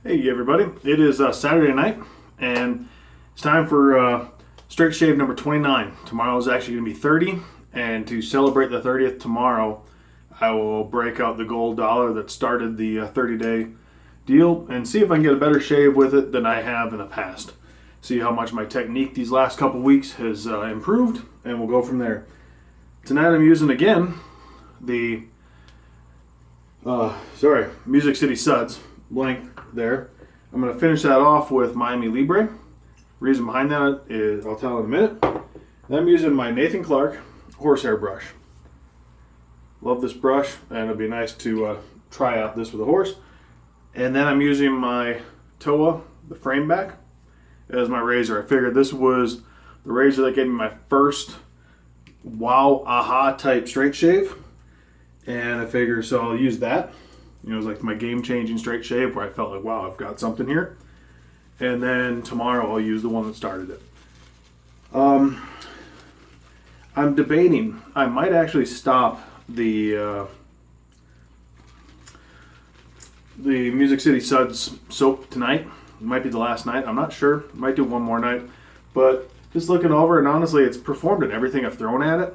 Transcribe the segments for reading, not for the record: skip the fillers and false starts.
Hey everybody, it is Saturday night and it's time for straight shave number 29. Tomorrow is actually going to be 30, and to celebrate the 30th tomorrow, I will break out the gold dollar that started the 30-day deal and see if I can get a better shave with it than I have in the past. See how much my technique these last couple weeks has improved, and we'll go from there. Tonight I'm using again the City Suds length there. I'm going to finish that off with Miami Libre. Reason behind that is I'll tell in a minute. And I'm using my Nathan Clark horsehair brush. Love this brush, and it'll be nice to try out this with a horse. And then I'm using my Toa, the frame back, as my razor. I figured this was the razor that gave me my first wow aha type straight shave, and I figured so I'll use that. It was like my game-changing straight shave where I felt like, wow, I've got something here. And then tomorrow I'll use the one that started it. I'm debating. I might actually stop the Music City Suds soap tonight. It might be the last night. I'm not sure. Might do one more night. But just looking over, and honestly, it's performed in everything I've thrown at it.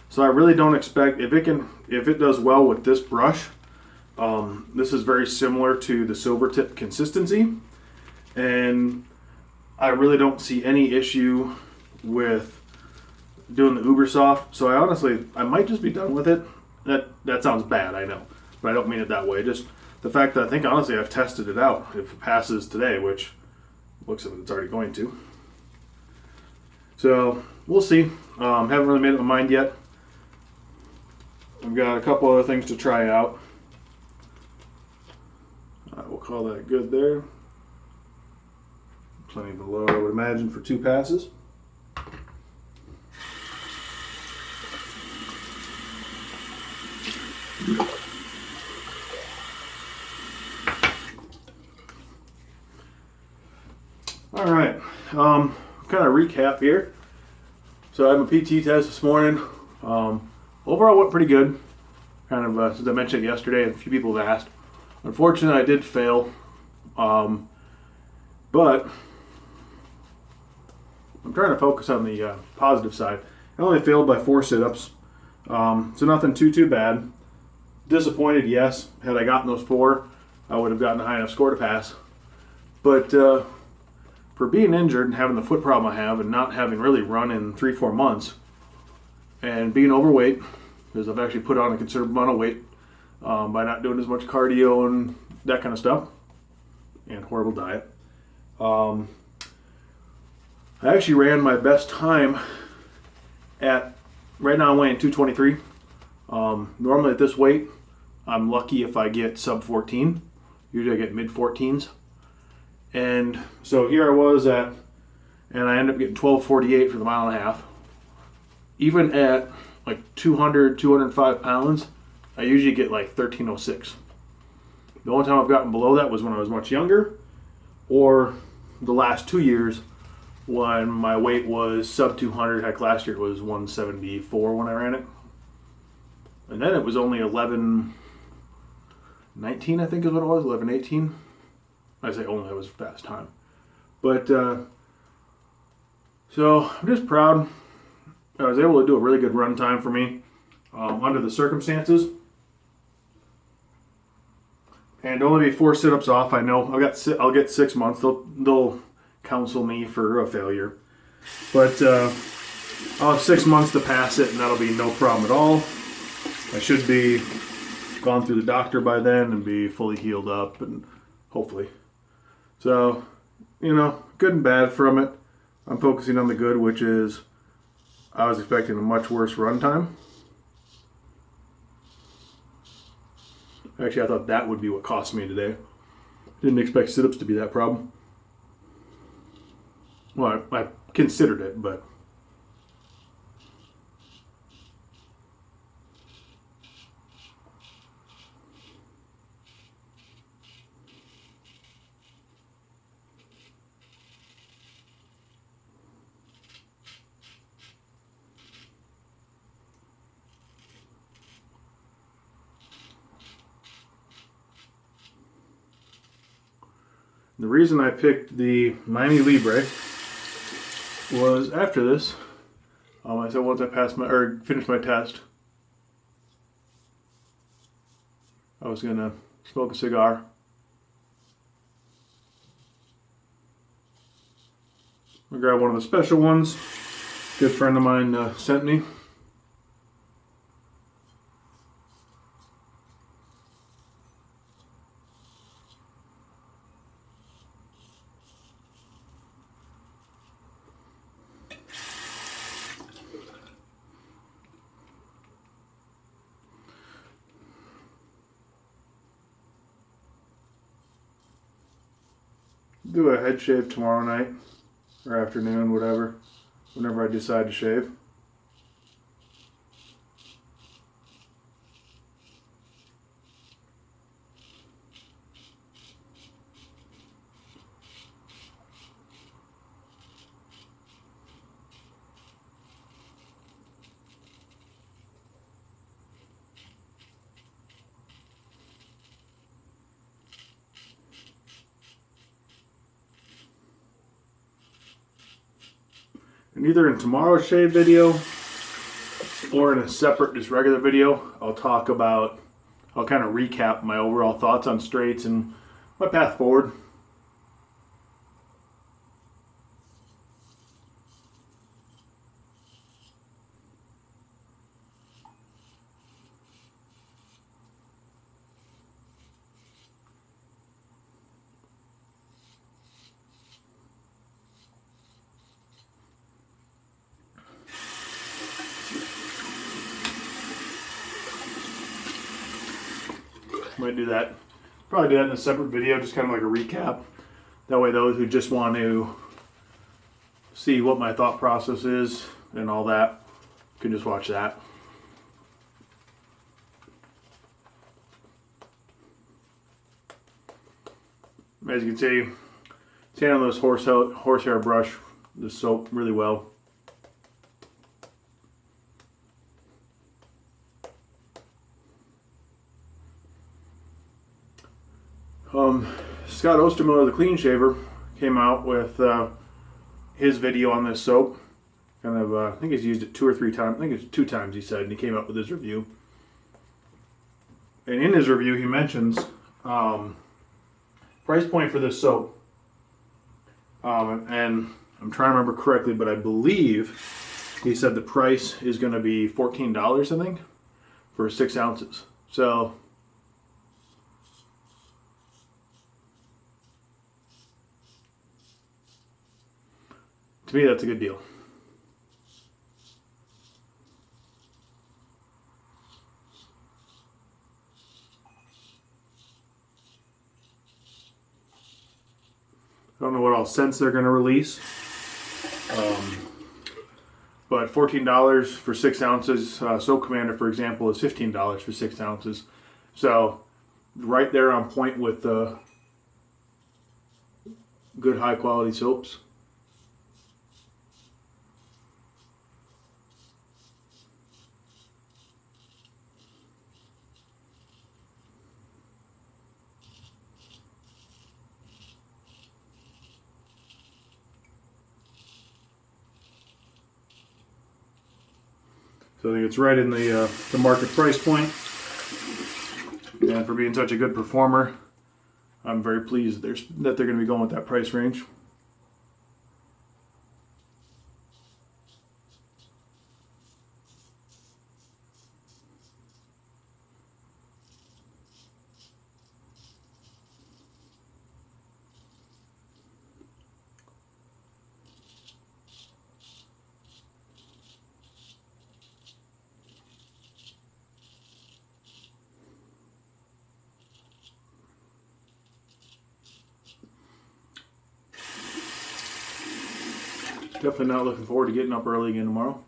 So I really don't expect, if it does well with this brush. This is very similar to the silver tip consistency, and I really don't see any issue with doing the uber soft. So I might just be done with it. That sounds bad, I know, but I don't mean it that way. Just the fact that I think honestly I've tested it out. If it passes today, which looks like it's already going to. So we'll see. Haven't really made up my mind yet. I've got a couple other things to try out. We'll call that good there. Plenty below, I would imagine, for 2 passes. All right, kind of recap here. So I have a PT test this morning. Overall went pretty good. Kind of, since I mentioned yesterday, a few people have asked. Unfortunately, I did fail, but I'm trying to focus on the positive side. I only failed by 4 sit-ups, so nothing too bad. Disappointed, yes. Had I gotten those 4, I would have gotten a high enough score to pass. But for being injured and having the foot problem I have and not having really run in 3-4 months, and being overweight, because I've actually put on a considerable amount of weight, by not doing as much cardio and that kind of stuff, and horrible diet. I actually ran my best time at, right now I'm weighing 223. Normally at this weight, I'm lucky if I get sub 14. Usually I get mid 14s. And so here I was at, and I ended up getting 12:48 for the mile and a half. Even at like 200, 205 pounds, I usually get like 13:06. The only time I've gotten below that was when I was much younger, or the last 2 years when my weight was sub 200. Heck, last year it was 174 when I ran it. And then it was only 11:19, I think is what it was, 11:18. I say only, it was a fast time. But, so I'm just proud. I was able to do a really good run time for me under the circumstances. And only be 4 sit-ups off. I know I'll get 6 months. They'll counsel me for a failure, but I'll have 6 months to pass it, and that'll be no problem at all. I should be gone through the doctor by then and be fully healed up, and hopefully. So, good and bad from it. I'm focusing on the good, which is I was expecting a much worse run time. Actually, I thought that would be what cost me today. Didn't expect sit-ups to be that problem. Well, I considered it, but The reason I picked the Miami Libre was after this. I said once I finished my test, I was gonna smoke a cigar. I grabbed one of the special ones. Good friend of mine sent me. Do a head shave tomorrow night or afternoon, whatever, whenever I decide to shave. And either in tomorrow's shave video or in a separate, just regular video, I'll kind of recap my overall thoughts on straights and my path forward. Might do that. Probably do that in a separate video, just kind of like a recap. That way those who just want to see what my thought process is and all that can just watch that. As you can see, it's handling this horsehair brush, the soap really well. Scott Ostermiller, the clean shaver, came out with his video on this soap. I think he's used it 2 or 3 times. I think it's 2 times he said, and he came out with his review. And in his review, he mentions price point for this soap. And I'm trying to remember correctly, but I believe he said the price is going to be $14, I think, for 6 ounces. So to me, that's a good deal. I don't know what all scents they're going to release. But $14 for 6 ounces. Soap Commander, for example, is $15 for 6 ounces. So right there on point with good high quality soaps. So I think it's right in the market price point. And for being such a good performer, I'm very pleased that they're going to be going with that price range. Definitely not looking forward to getting up early again tomorrow.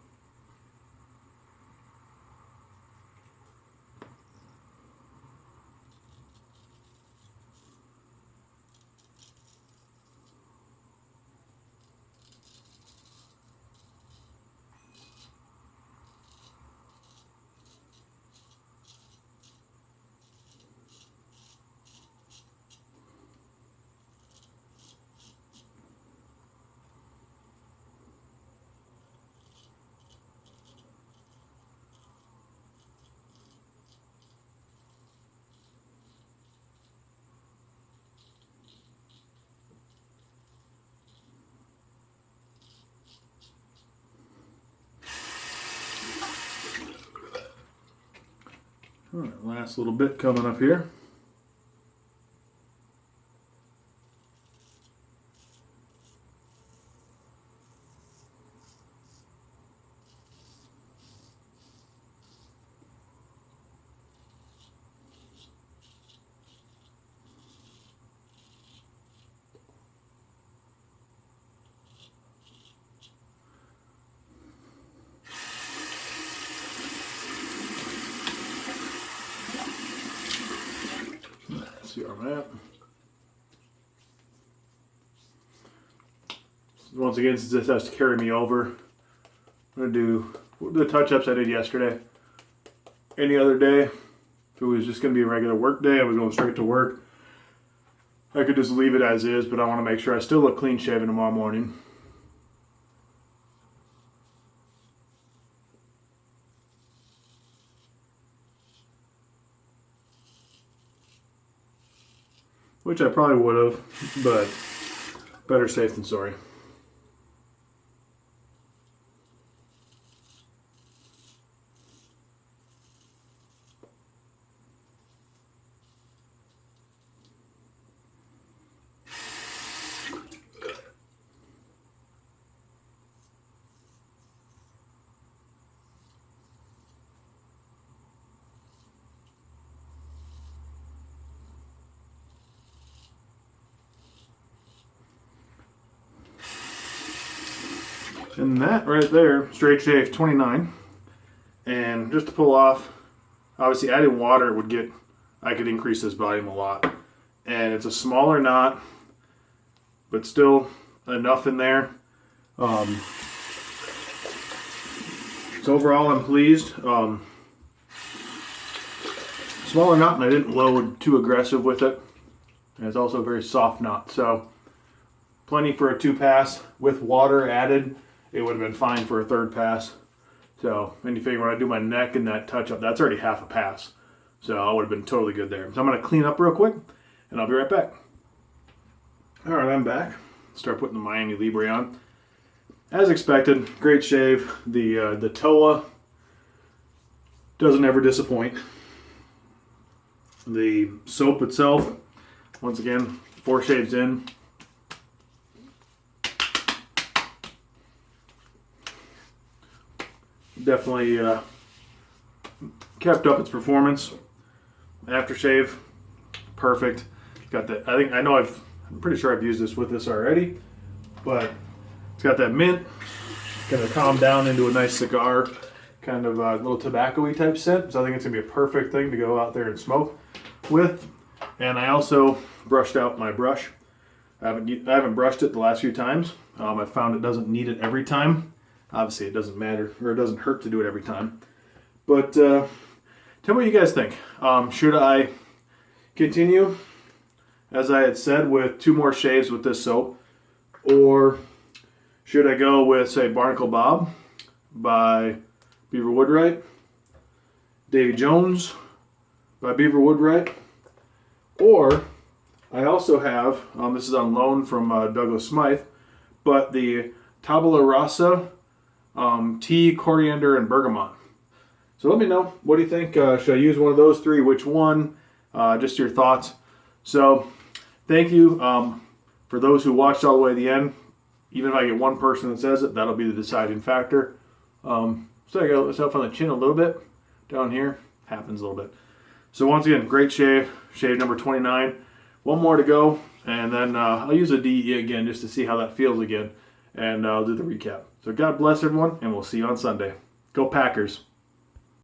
All right, last little bit coming up here. Let's see where I'm at. Once again, since this has to carry me over, I'm going to do the touch-ups I did yesterday. Any other day, if it was just going to be a regular work day, I was going straight to work, I could just leave it as is, but I want to make sure I still look clean shaven tomorrow morning. Which I probably would have, but better safe than sorry. And that right there, straight shave 29. And just to pull off, obviously adding water I could increase this volume a lot. And it's a smaller knot, but still enough in there. So overall I'm pleased. Smaller knot, and I didn't load too aggressive with it. And it's also a very soft knot. So plenty for a 2-pass. With water added, it would have been fine for a 3rd pass. So, and you figure when I do my neck and that touch up, that's already half a pass. So I would have been totally good there. So I'm going to clean up real quick, and I'll be right back. All right, I'm back. Start putting the Miami Libre on. As expected, great shave. The TOA doesn't ever disappoint. The soap itself, once again, 4 shaves in. Definitely kept up its performance. Aftershave, perfect. Got that. I'm pretty sure I've used this with this already, but it's got that mint. Gonna calm down into a nice cigar, kind of a little tobacco-y type scent. So I think it's gonna be a perfect thing to go out there and smoke with. And I also brushed out my brush. I haven't brushed it the last few times. I found it doesn't need it every time. Obviously, it doesn't matter, or it doesn't hurt to do it every time. But tell me what you guys think. Should I continue, as I had said, with 2 more shaves with this soap? Or should I go with, say, Barnacle Bob by Beaver Woodwright, Davy Jones by Beaver Woodwright, or I also have, this is on loan from Douglas Smythe, but the Tabula Rasa tea, coriander, and bergamot. So let me know. What do you think? Should I use one of those 3? Which one? Just your thoughts. So thank you for those who watched all the way to the end. Even if I get one person that says it, that'll be the deciding factor. So I got myself on the chin a little bit. Down here. Happens a little bit. So once again, great shave. Shave number 29. One more to go. And then I'll use a DE again just to see how that feels again. And I'll do the recap. So God bless everyone, and we'll see you on Sunday. Go Packers.